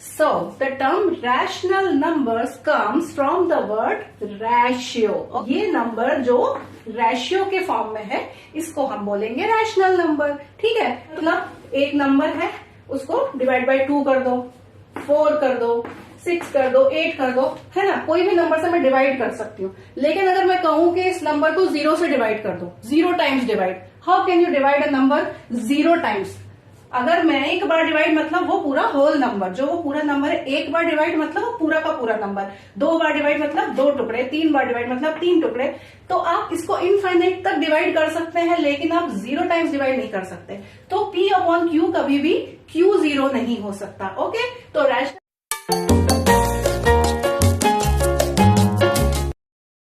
So, the term rational numbers comes from the word ratio. ये number जो ratio के form में है इसको हम बोलेंगे रैशनल नंबर. ठीक है, मतलब एक नंबर है उसको डिवाइड बाय 2 कर दो, 4 कर दो, 6 कर दो, 8 कर दो, है ना. कोई भी नंबर से मैं डिवाइड कर सकती हूँ. लेकिन अगर मैं कहूं कि इस नंबर को 0 से डिवाइड कर दो, 0 times divide, how can you divide a number 0 times? अगर मैं एक बार डिवाइड मतलब वो पूरा होल नंबर, जो वो पूरा नंबर है, एक बार डिवाइड मतलब वो पूरा का पूरा नंबर, 2 बार डिवाइड मतलब 2 टुकड़े, 3 बार डिवाइड मतलब 3 टुकड़े. तो आप इसको इनफाइनाइट तक डिवाइड कर सकते हैं, लेकिन आप 0 टाइम्स डिवाइड नहीं कर सकते. तो P अपॉन Q कभी भी Q 0 नहीं हो सकता. ओके, तो rational.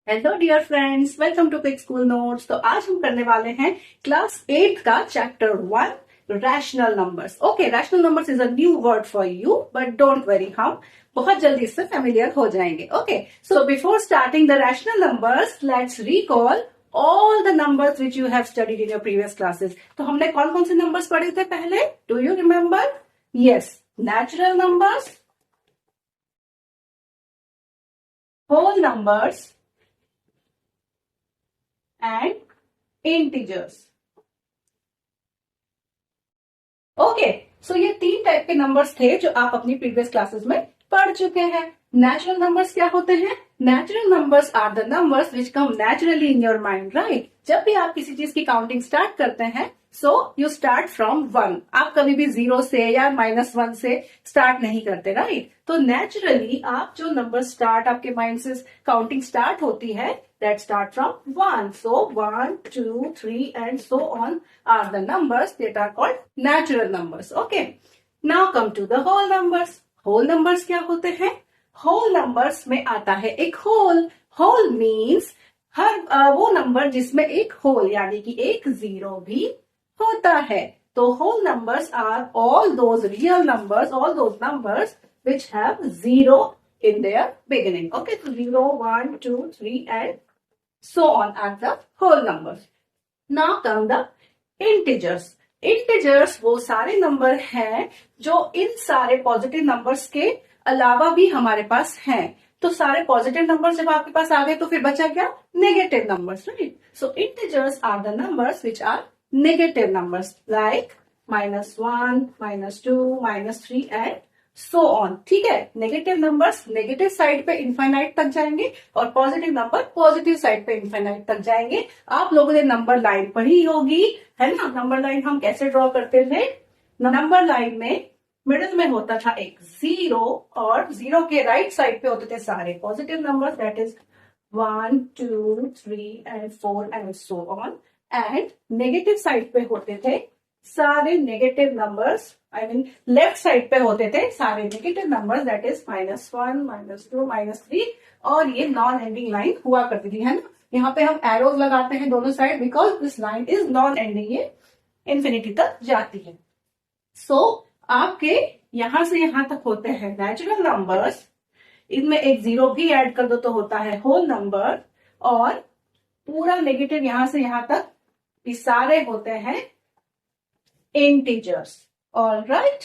Hello dear friends, welcome to quick school notes. तो आज हम करने वाले हैं क्लास 8 का chapter 1 rational numbers. Okay, rational numbers is a new word for you, but don't worry, हम बहुत जल्दी इससे फेमिलियर हो जाएंगे. Okay, so before starting the rational numbers, let's recall all the numbers which you have studied in your previous classes. तो हमने कौन कौन से नंबर्स पढ़े थे पहले? Do you remember? Yes, natural numbers, whole numbers and integers. Okay, so ये 3 type के नंबर्स थे जो आप अपनी प्रीवियस क्लासेस में पढ़ चुके हैं. नेचुरल नंबर्स क्या होते हैं? Natural numbers are the numbers which come naturally in your mind, right. जब भी आप किसी चीज की काउंटिंग स्टार्ट करते हैं, सो यू स्टार्ट फ्रॉम 1. आप कभी भी 0 से या -1 से स्टार्ट नहीं करते, राइट. तो नेचुरली आप जो नंबर स्टार्ट आपके माइंड से काउंटिंग स्टार्ट होती है, that start from 1. So 1, 2, 3 and so on are the numbers that are called natural numbers. Okay. Now come to the whole numbers. Whole numbers क्या होते हैं? Whole numbers में आता है एक whole. Whole means हर वो नंबर जिसमें एक whole यानी कि एक 0 भी होता है. तो whole numbers are all those real numbers, all those numbers which have 0 in their beginning. Okay, so 0, 1, 2, 3 and so on are the whole numbers. Now come the integers. Integers वो सारे नंबर हैं जो इन सारे पॉजिटिव नंबर्स के अलावा भी हमारे पास हैं. तो सारे पॉजिटिव नंबर्स जब आपके पास आ गए तो फिर बचा क्या? Negative numbers, right. So integers are the numbers which are negative numbers like -1, -2, -3 and so on. ठीक है, नेगेटिव नंबर्स नेगेटिव साइड पे इनफाइनाइट तक जाएंगे और पॉजिटिव नंबर पॉजिटिव साइड पे इनफाइनाइट तक जाएंगे. आप लोगों ने नंबर लाइन पढ़ी होगी, है ना. नंबर लाइन हम कैसे ड्रॉ करते थे? नंबर लाइन में मिडिल में होता था एक 0 और 0 के राइट साइड पे होते थे सारे positive numbers, that is 1, 2, 3 and 4 and so on. And negative side पे होते थे सारे negative numbers, I mean left side पे होते थे सारे नेगेटिव नंबर्स, दैट इज -1, -2, -3. और ये नॉन एंडिंग लाइन हुआ करती थी, है ना. यहाँ पे हम एरोज लगाते हैं दोनों side because this line is non ending, ये इन्फिनिटी तक जाती है. सो आपके यहां से यहां तक होते हैं नेचुरल नंबर्स. इनमें एक 0 भी ऐड कर दो तो होता है होल नंबर. और पूरा नेगेटिव यहां से यहां तक ये सारे होते हैं इंटीजर्स. ऑल राइट,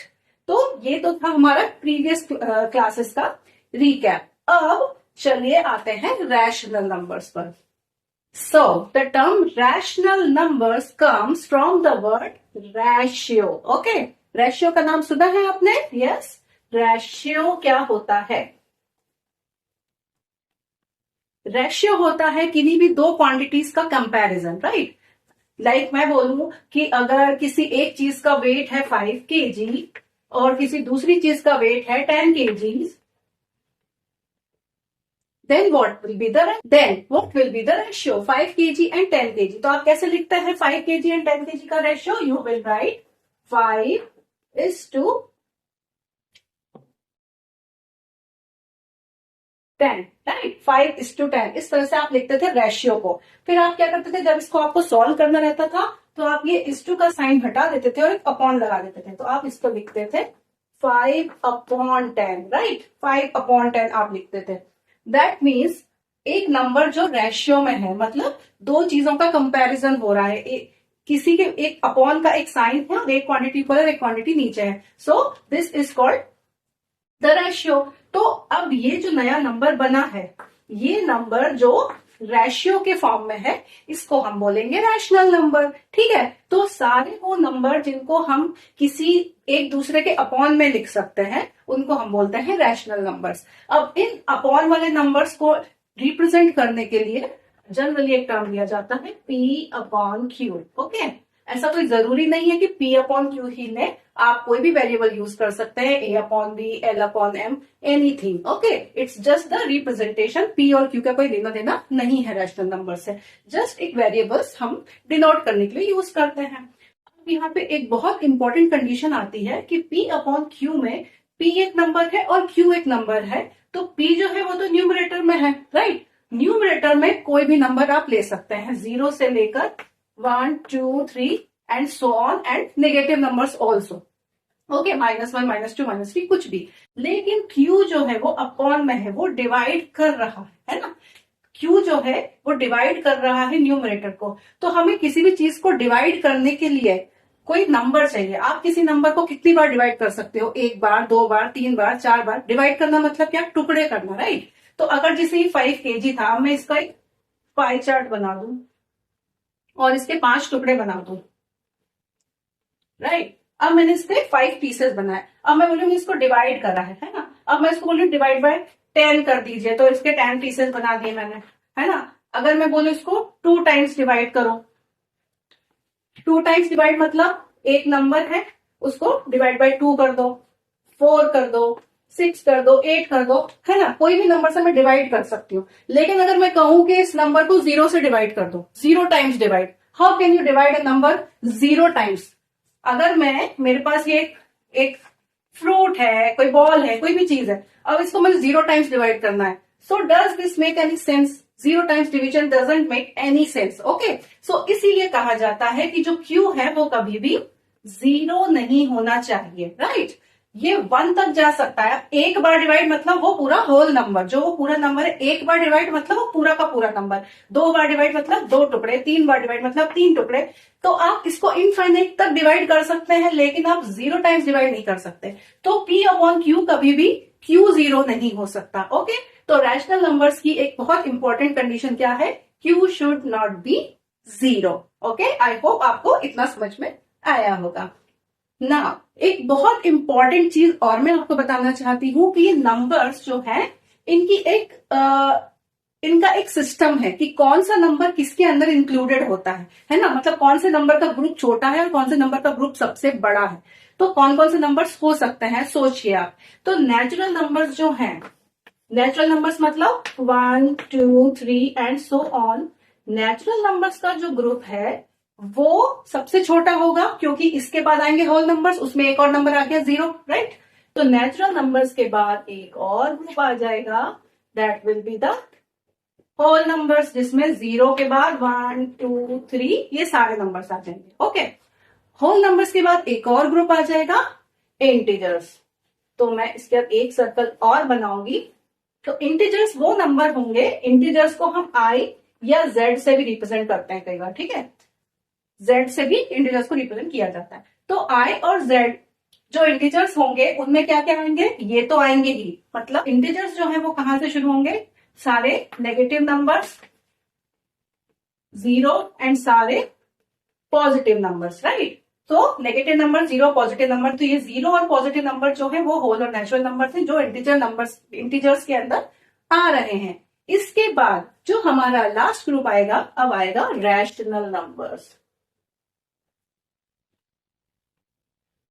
तो ये तो था हमारा प्रीवियस क्लासेस का रिकैप. अब चलिए आते हैं रैशनल नंबर्स पर. So the term rational numbers comes from the word ratio. Okay, ratio का नाम सुना है आपने? यस, रेशियो क्या होता है? रेशियो होता है किन्हीं भी दो क्वांटिटीज का कंपैरिजन, राइट. लाइक मैं बोलूं कि अगर किसी एक चीज का वेट है 5 kg और किसी दूसरी चीज का वेट है 10 kg, then what will be the ratio? 5 kg and 10 kg. तो आप कैसे लिखते हैं 5 kg and 10 kg का ratio? You will write 5:10, right. 5:10 इस तरह से आप लिखते थे रेशियो को. फिर आप क्या करते थे, जब इसको आपको सॉल्व करना रहता था तो आप ये इस टू का साइन हटा देते थे और एक अपॉन लगा देते थे. तो आप इसको लिखते थे 5/10, राइट. 5/10 आप लिखते थे. दैट मीन्स एक नंबर जो रेशियो में है, मतलब दो चीजों का कंपैरिजन हो रहा है, किसी के एक अपॉन का एक साइन है और एक क्वांटिटी ऊपर और एक क्वांटिटी नीचे है. So this is called the ratio. तो अब ये जो नया नंबर बना है, ये नंबर जो रेशियो के फॉर्म में है, इसको हम बोलेंगे रैशनल नंबर। ठीक है, तो सारे वो नंबर जिनको हम किसी एक दूसरे के अपॉन में लिख सकते हैं, उनको हम बोलते हैं रैशनल नंबर्स। अब इन अपॉन वाले नंबर्स को रिप्रेजेंट करने के लिए जनरली एक टर्म दिया जाता है P अपॉन क्यू। ओके, ऐसा कोई जरूरी नहीं है कि P अपॉन क्यू ही ले, आप कोई भी वेरिएबल यूज कर सकते हैं, A upon B, L upon M, anything. Okay, it's just the representation. P और Q का कोई लेना देना नहीं है रैशनल नंबर से, जस्ट एक वेरिएबल्स हम डिनोट करने के लिए यूज करते हैं। अब यहाँ पे एक बहुत इंपॉर्टेंट कंडीशन आती है कि P अपॉन क्यू में P एक नंबर है और Q एक नंबर है, तो P जो है वो तो न्यूमरेटर में है, राइट। न्यूमरेटर में कोई भी नंबर आप ले सकते हैं, 0 से लेकर 1, 2, 3 and so on, and negative numbers also. Okay, -1, -2, -3 कुछ भी। लेकिन Q जो है वो अपॉन में है, वो डिवाइड कर रहा है ना। Q जो है वो डिवाइड कर रहा है न्यूमरेटर को। तो हमें किसी भी चीज को डिवाइड करने के लिए कोई नंबर चाहिए। आप किसी नंबर को कितनी बार डिवाइड कर सकते हो? 1 बार, 2 बार, 3 बार, 4 बार। डिवाइड करना मतलब क्या? टुकड़े करना, राइट। तो अगर जैसे ये 5 kg था, मैं इसका एक पाई चार्ट बना दूं और इसके 5 टुकड़े बना दूं, राइट। अब मैंने इसके 5 पीसेस बनाए। अब मैं बोलूंगी इसको डिवाइड करा है ना। अब मैं इसको बोलूँ डिवाइड बाय 10 कर दीजिए, तो इसके 10 पीसेस बना दिए मैंने, है ना। अगर मैं बोलूँ इसको 2 टाइम्स डिवाइड करो, 2 टाइम्स डिवाइड मतलब एक नंबर है, उसको डिवाइड बाय 2 कर दो, 4 कर दो, 6 कर दो, 8 कर दो, है ना। कोई भी नंबर से मैं डिवाइड कर सकती हूँ। लेकिन अगर मैं कहूं कि इस नंबर को 0 से डिवाइड कर दो, 0 times divide, how can you divide a number 0 times? अगर मेरे पास ये एक फ्रूट है, कोई बॉल है, कोई भी चीज है, अब इसको मुझे 0 टाइम्स डिवाइड करना है। So does this make any sense? 0 times division doesn't make any sense. Okay, so इसीलिए कहा जाता है कि जो Q है वो कभी भी 0 नहीं होना चाहिए, राइट। ये 1 तक जा सकता है। एक बार डिवाइड मतलब वो पूरा होल नंबर, जो वो पूरा नंबर है। एक बार डिवाइड मतलब वो पूरा का पूरा नंबर। 2 बार डिवाइड मतलब 2 टुकड़े, 3 बार डिवाइड मतलब 3 टुकड़े। तो आप इसको इनफाइनाइट तक डिवाइड कर सकते हैं, लेकिन आप 0 टाइम्स डिवाइड नहीं कर सकते। तो P अपॉन Q कभी भी Q 0 नहीं हो सकता। ओके, तो रैशनल नंबर्स की एक बहुत इंपॉर्टेंट कंडीशन क्या है? Q should not be 0। Okay, I hope आपको इतना समझ में आया होगा ना। एक बहुत इंपॉर्टेंट चीज और मैं आपको बताना चाहती हूँ कि ये नंबर्स जो है, इनका एक सिस्टम है कि कौन सा नंबर किसके अंदर इंक्लूडेड होता है ना। मतलब कौन से नंबर का ग्रुप छोटा है और कौन से नंबर का ग्रुप सबसे बड़ा है। तो कौन कौन से नंबर्स हो सकते हैं, सोचिए आप। तो नेचुरल नंबर्स जो हैं, नेचुरल नंबर्स मतलब 1, 2, 3 and so on. Natural numbers का जो ग्रुप है वो सबसे छोटा होगा, क्योंकि इसके बाद आएंगे होल नंबर्स, उसमें एक और नंबर आ गया 0, राइट। तो नेचुरल नंबर्स के बाद एक और ग्रुप आ जाएगा, that will be the whole numbers, जिसमें 0 के बाद 1, 2, 3 ये सारे नंबर्स आ जाएंगे। ओके, होल नंबर्स के बाद एक और ग्रुप आ जाएगा, इंटीजर्स। तो मैं इसके बाद एक सर्कल और बनाऊंगी। तो इंटीजर्स वो नंबर होंगे, इंटीजर्स को हम I या Z से भी रिप्रेजेंट करते हैं कई बार, ठीक है। Z से भी इंटीजर्स को रिप्रेजेंट किया जाता है। तो I और Z जो इंटीजर्स होंगे उनमें क्या क्या आएंगे? ये तो आएंगे ही। मतलब इंटीजर्स जो है वो कहां से शुरू होंगे? सारे नेगेटिव नंबर्स 0 एंड सारे पॉजिटिव नंबर्स, राइट। तो नेगेटिव नंबर 0, पॉजिटिव नंबर, तो ये 0 और पॉजिटिव नंबर जो है वो होल और नेचुरल नंबर थे जो इंटीजर्स के अंदर आ रहे हैं। इसके बाद जो हमारा लास्ट ग्रुप आएगा, अब आएगा रैशनल नंबर्स।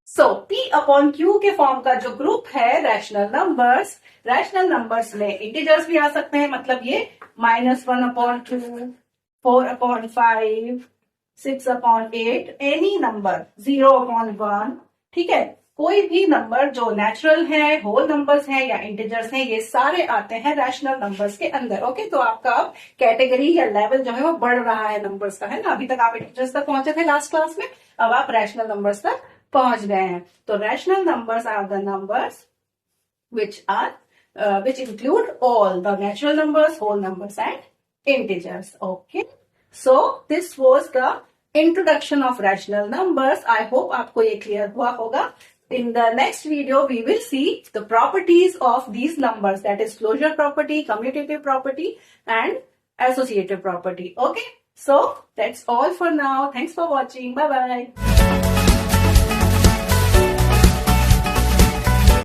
सो P अपॉन Q के फॉर्म का जो ग्रुप है रैशनल नंबर्स, रैशनल नंबर्स में इंटीजर्स भी आ सकते हैं। मतलब ये -1 upon 2, 4 upon 5, 6 upon 8, any number, 0 upon 1, ठीक है। कोई भी नंबर जो नेचुरल है, होल नंबर्स हैं या इंटीजर्स हैं, ये सारे आते हैं रैशनल नंबर्स के अंदर। ओके, तो आपका अब कैटेगरी या लेवल जो है वो बढ़ रहा है नंबर्स का, है ना। अभी तक आप इंटीजर्स तक पहुंचे थे लास्ट क्लास में, अब आप रैशनल नंबर्स तक पहुंच गए हैं। तो rational numbers are the numbers which include all the natural numbers, whole numbers and integers. Okay, so this was the introduction of rational numbers. I hope आपको ये क्लियर हुआ होगा। In the next video, we will see the properties of these numbers, that is closure property, commutative property and associative property. Okay, so that's all for now. Thanks for watching. Bye bye.